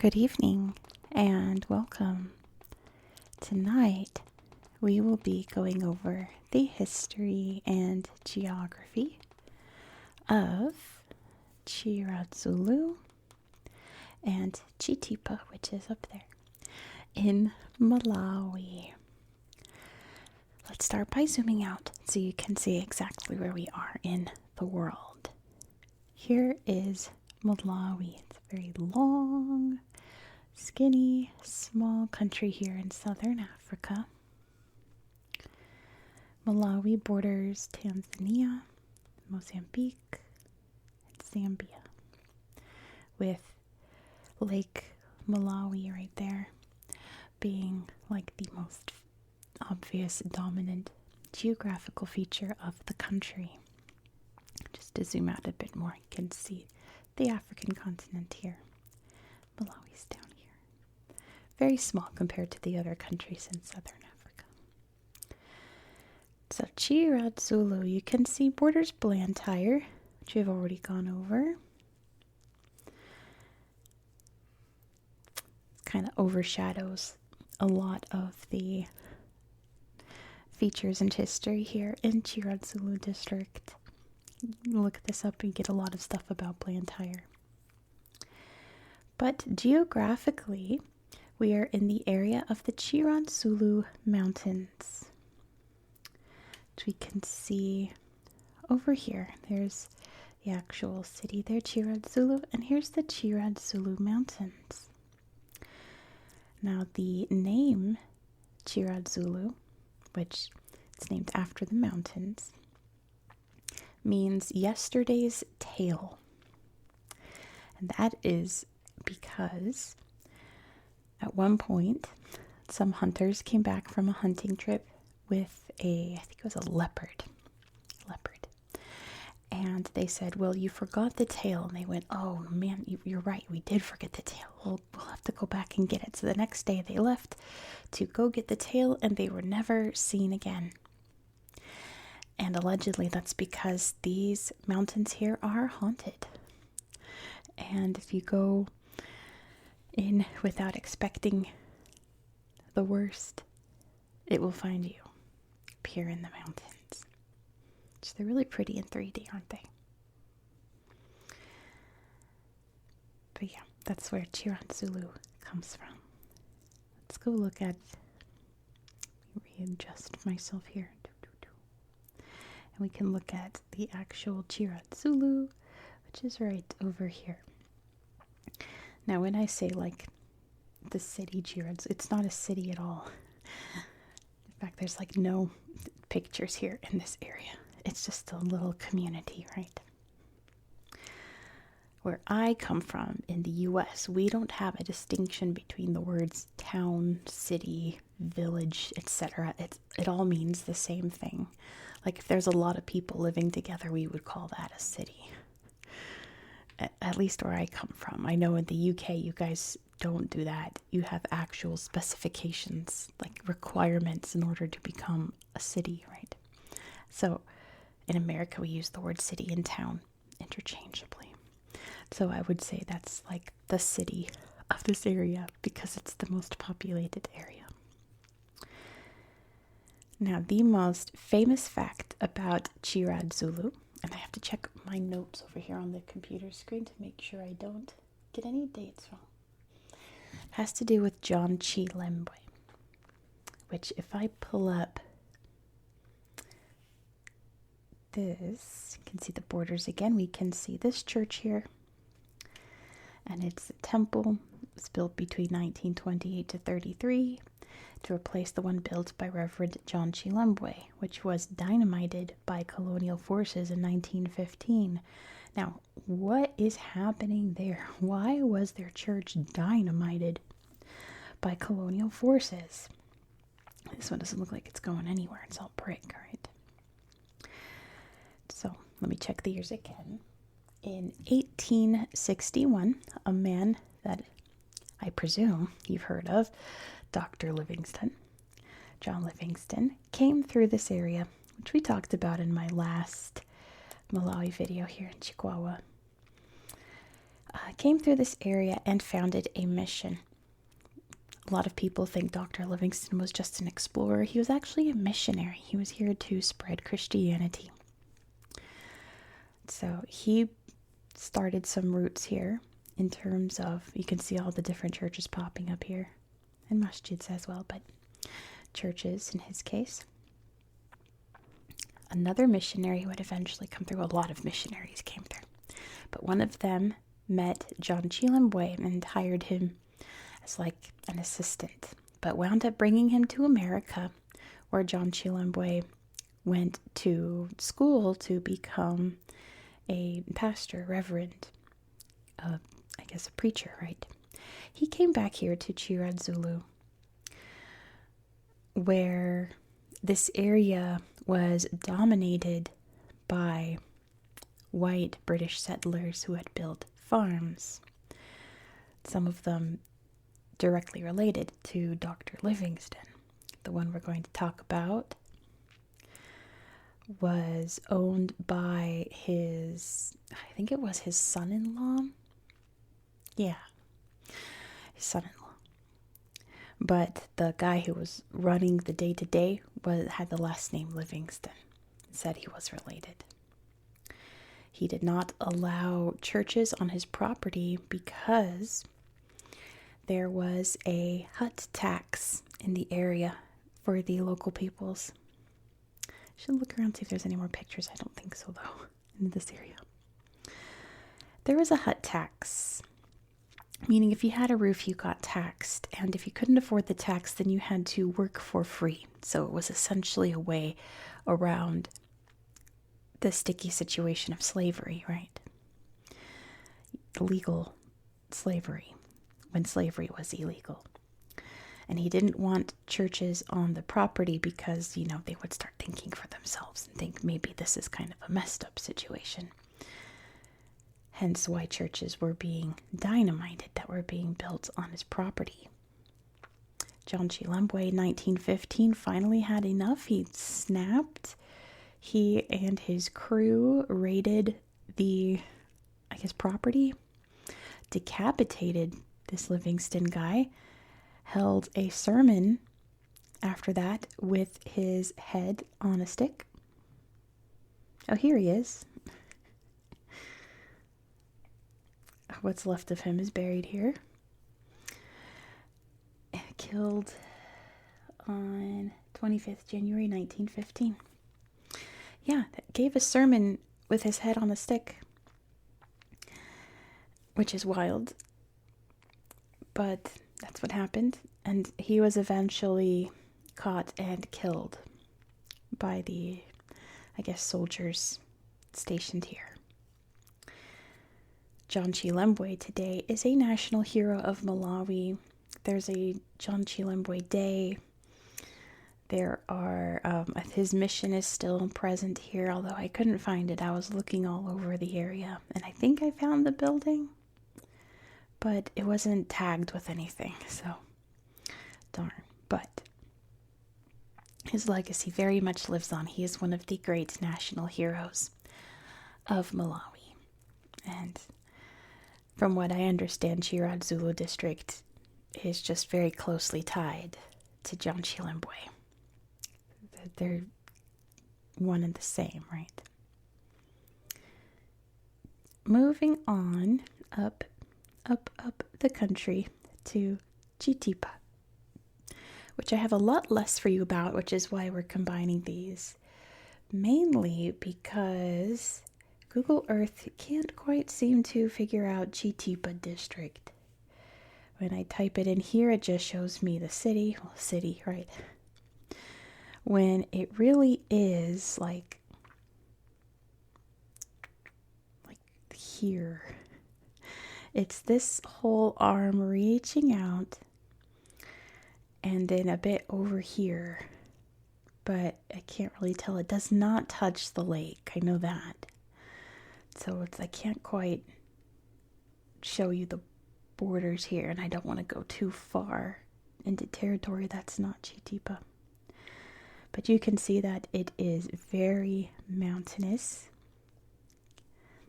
Good evening and welcome. Tonight we will be going over the history and geography of Chiradzulu and Chitipa, which is up there in Malawi. Let's start by zooming out so you can see exactly where we are in the world. Here is Malawi. It's a very long, skinny, small country here in southern Africa. Malawi borders Tanzania, Mozambique, and Zambia, with Lake Malawi right there being like the most obvious dominant geographical feature of the country. Just to zoom out a bit more, you can see the African continent here. Malawi's down here. Very small compared to the other countries in southern Africa. So Chiradzulu, you can see borders Blantyre, which we've already gone over. It kind of overshadows a lot of the features and history here in Chiradzulu district. Look this up and get a lot of stuff about Blantyre. But geographically, we are in the area of the Chiradzulu Mountains, which we can see over here. There's the actual city there, Chiradzulu, and here's the Chiradzulu Mountains. Now, the name Chiradzulu, which is named after the mountains, means yesterday's tale. And that is because at one point, some hunters came back from a hunting trip with I think it was a leopard. And they said, well, you forgot the tail. And they went, oh man, you're right, we did forget the tail. We'll have to go back and get it. So the next day they left to go get the tail, and they were never seen again. And allegedly that's because these mountains here are haunted. And if you go in without expecting the worst, it will find you up here in the mountains. So they're really pretty in 3D, aren't they? But yeah, that's where Chiradzulu comes from. Let's go look at, readjust myself here. And we can look at the actual Chiradzulu, which is right over here. Now, when I say like the city Chiradzulu, it's not a city at all. In fact, there's like no pictures here in this area. It's just a little community, right? Where I come from in the US, we don't have a distinction between the words town, city, village, etc. It all means the same thing. Like if there's a lot of people living together, we would call that a city. At least where I come from. I know in the UK, you guys don't do that. You have actual specifications, like requirements in order to become a city, right? So in America, we use the word city and town interchangeably. So I would say that's like the city of this area because it's the most populated area. Now, the most famous fact about Chiradzulu, and I have to check my notes over here on the computer screen to make sure I don't get any dates wrong, has to do with John Chilembwe, which if I pull up this, you can see the borders again. We can see this church here, and it's a temple. It was built between 1928 to 33 to replace the one built by Reverend John Chilembwe, which was dynamited by colonial forces in 1915. Now, what is happening there? Why was their church dynamited by colonial forces? This one doesn't look like it's going anywhere. It's all brick, right? So, let me check the years again. In 1861, a man that I presume you've heard of, Dr. Livingston, John Livingston, came through this area, which we talked about in my last Malawi video here in Chihuahua. came through this area and founded a mission. A lot of people think Dr. Livingstone was just an explorer. He was actually a missionary. He was here to spread Christianity. So he started some roots here in terms of, you can see all the different churches popping up here, and masjids as well, but churches in his case. Another missionary would eventually come through. A lot of missionaries came through, but one of them met John Chilembwe and hired him as like an assistant, but wound up bringing him to America, where John Chilembwe went to school to become a pastor, Reverend, I guess a preacher, right? He came back here to Chiradzulu, where this area was dominated by white British settlers who had built farms, some of them directly related to Dr. Livingstone. The one we're going to talk about was owned by his, I think it was his son-in-law. Yeah, his son-in-law. But the guy who was running the day-to-day had the last name Livingstone, said he was related. He did not allow churches on his property because there was a hut tax in the area for the local peoples. Should look around, see if there's any more pictures. I don't think so, though, in this area. There was a hut tax, meaning if you had a roof, you got taxed. And if you couldn't afford the tax, then you had to work for free. So it was essentially a way around the sticky situation of slavery, right? Legal slavery, when slavery was illegal. And he didn't want churches on the property because, they would start thinking for themselves and think maybe this is kind of a messed up situation. Hence why churches were being dynamited, that were being built on his property. John Chilembwe, 1915, finally had enough. He snapped. He and his crew raided the, property, decapitated this Livingstone guy, held a sermon after that with his head on a stick. Oh, here he is. What's left of him is buried here. Killed on 25th January 1915. Yeah, gave a sermon with his head on a stick, which is wild. But that's what happened, and he was eventually caught and killed by the, soldiers stationed here. John Chilembwe today is a national hero of Malawi. There's a John Chilembwe Day. There are, his mission is still present here, although I couldn't find it. I was looking all over the area, and I think I found the building, but it wasn't tagged with anything, so darn. But his legacy very much lives on. He is one of the great national heroes of Malawi. And from what I understand, Chiradzulu district is just very closely tied to John Chilembwe. They're one and the same, right? Moving on up the country to Chitipa, which I have a lot less for you about, which is why we're combining these. Mainly because Google Earth can't quite seem to figure out Chitipa district. When I type it in here, it just shows me the city. Well, city, right? When it really is like here. It's this whole arm reaching out and then a bit over here. But I can't really tell. It does not touch the lake. I know that. So I can't quite show you the borders here, and I don't want to go too far into territory that's not Chitipa. But you can see that it is very mountainous.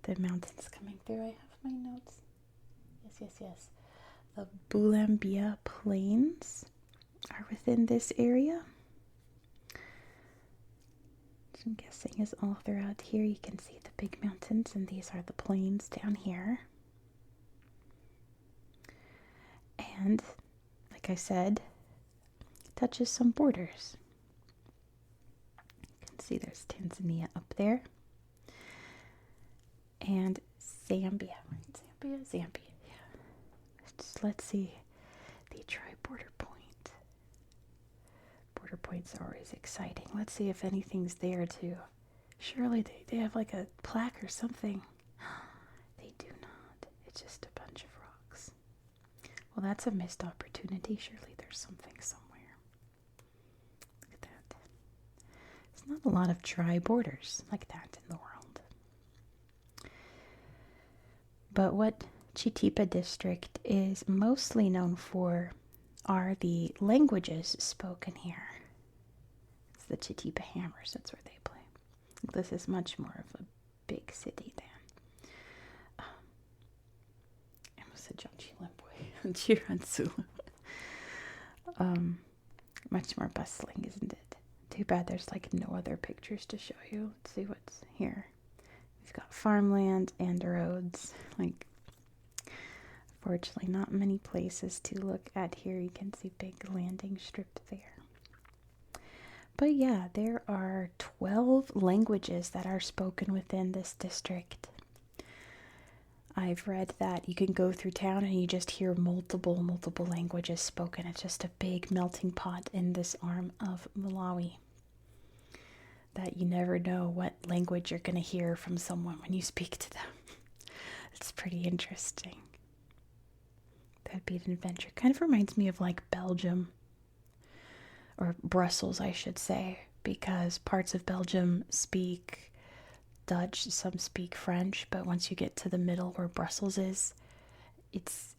The mountains coming through. I have my notes. Yes. The Bulambia Plains are within this area. Which I'm guessing is all throughout here. You can see the big mountains, and these are the plains down here. And, like I said, it touches some borders. You can see there's Tanzania up there. And Zambia, right? Zambia, yeah. Let's see the tri-border point. Border points are always exciting. Let's see if anything's there too. Surely they have like a plaque or something. They do not. It's just a bunch of rocks. Well, that's a missed opportunity. Surely there's something somewhere. Look at that. There's not a lot of dry borders like that in the world. But what Chitipa district is mostly known for are the languages spoken here. It's the Chitipa Hammers, that's where they play. This is much more of a big city than I almost said Chilembwe. Chiradzulu. Much more bustling, isn't it? Too bad there's like no other pictures to show you. Let's see what's here. We've got farmland and roads. Like, fortunately, not many places to look at here. You can see big landing strip there. But yeah, there are 12 languages that are spoken within this district. I've read that you can go through town and you just hear multiple languages spoken. It's just a big melting pot in this arm of Malawi. That you never know what language you're going to hear from someone when you speak to them. It's pretty interesting. That'd be an adventure. Kind of reminds me of like Belgium. Or Brussels, I should say. Because parts of Belgium speak Dutch, some speak French. But once you get to the middle where Brussels is, it's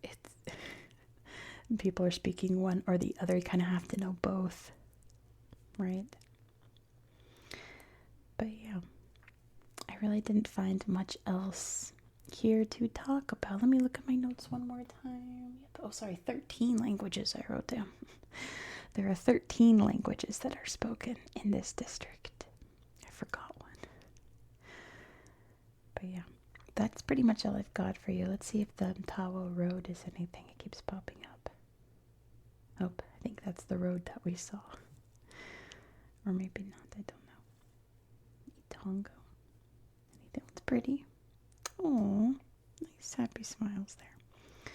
people are speaking one or the other. You kind of have to know both. Right? But yeah, I really didn't find much else here to talk about. Let me look at my notes one more time. Oh, sorry, 13 languages I wrote down. There are 13 languages that are spoken in this district. I forgot one. But yeah, that's pretty much all I've got for you. Let's see if the Tawa Road is anything. It keeps popping up. Oh, I think that's the road that we saw. Or maybe not, I don't know. Tongo. Anything that's pretty. Oh, nice happy smiles there.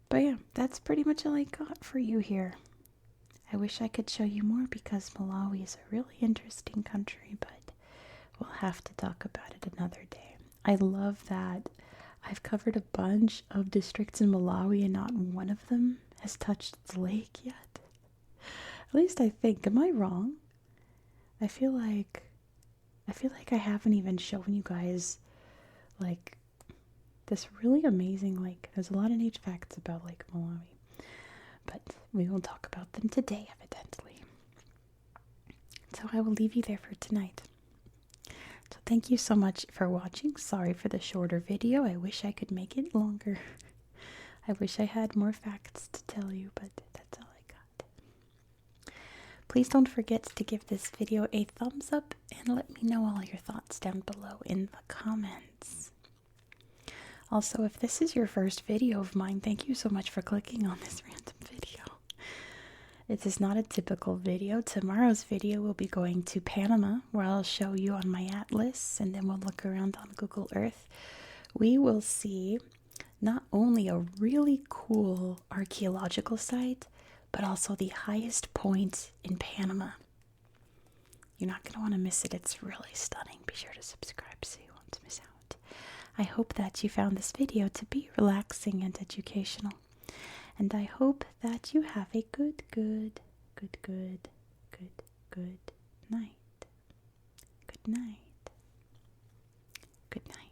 But yeah, that's pretty much all I got for you here. I wish I could show you more because Malawi is a really interesting country, but we'll have to talk about it another day. I love that I've covered a bunch of districts in Malawi and not one of them has touched the lake yet. At least I think. Am I wrong? I feel like I haven't even shown you guys, like, this really amazing lake. There's a lot of neat facts about Lake Malawi. But we will talk about them today, evidently. So I will leave you there for tonight. So thank you so much for watching. Sorry for the shorter video. I wish I could make it longer. I wish I had more facts to tell you, but that's all I got. Please don't forget to give this video a thumbs up and let me know all your thoughts down below in the comments. Also, if this is your first video of mine, thank you so much for clicking on this random video. This is not a typical video. Tomorrow's video will be going to Panama, where I'll show you on my atlas, and then we'll look around on Google Earth. We will see not only a really cool archaeological site, but also the highest point in Panama. You're not going to want to miss it. It's really stunning. Be sure to subscribe so you won't miss out. I hope that you found this video to be relaxing and educational. And I hope that you have a good night. Good night. Good night.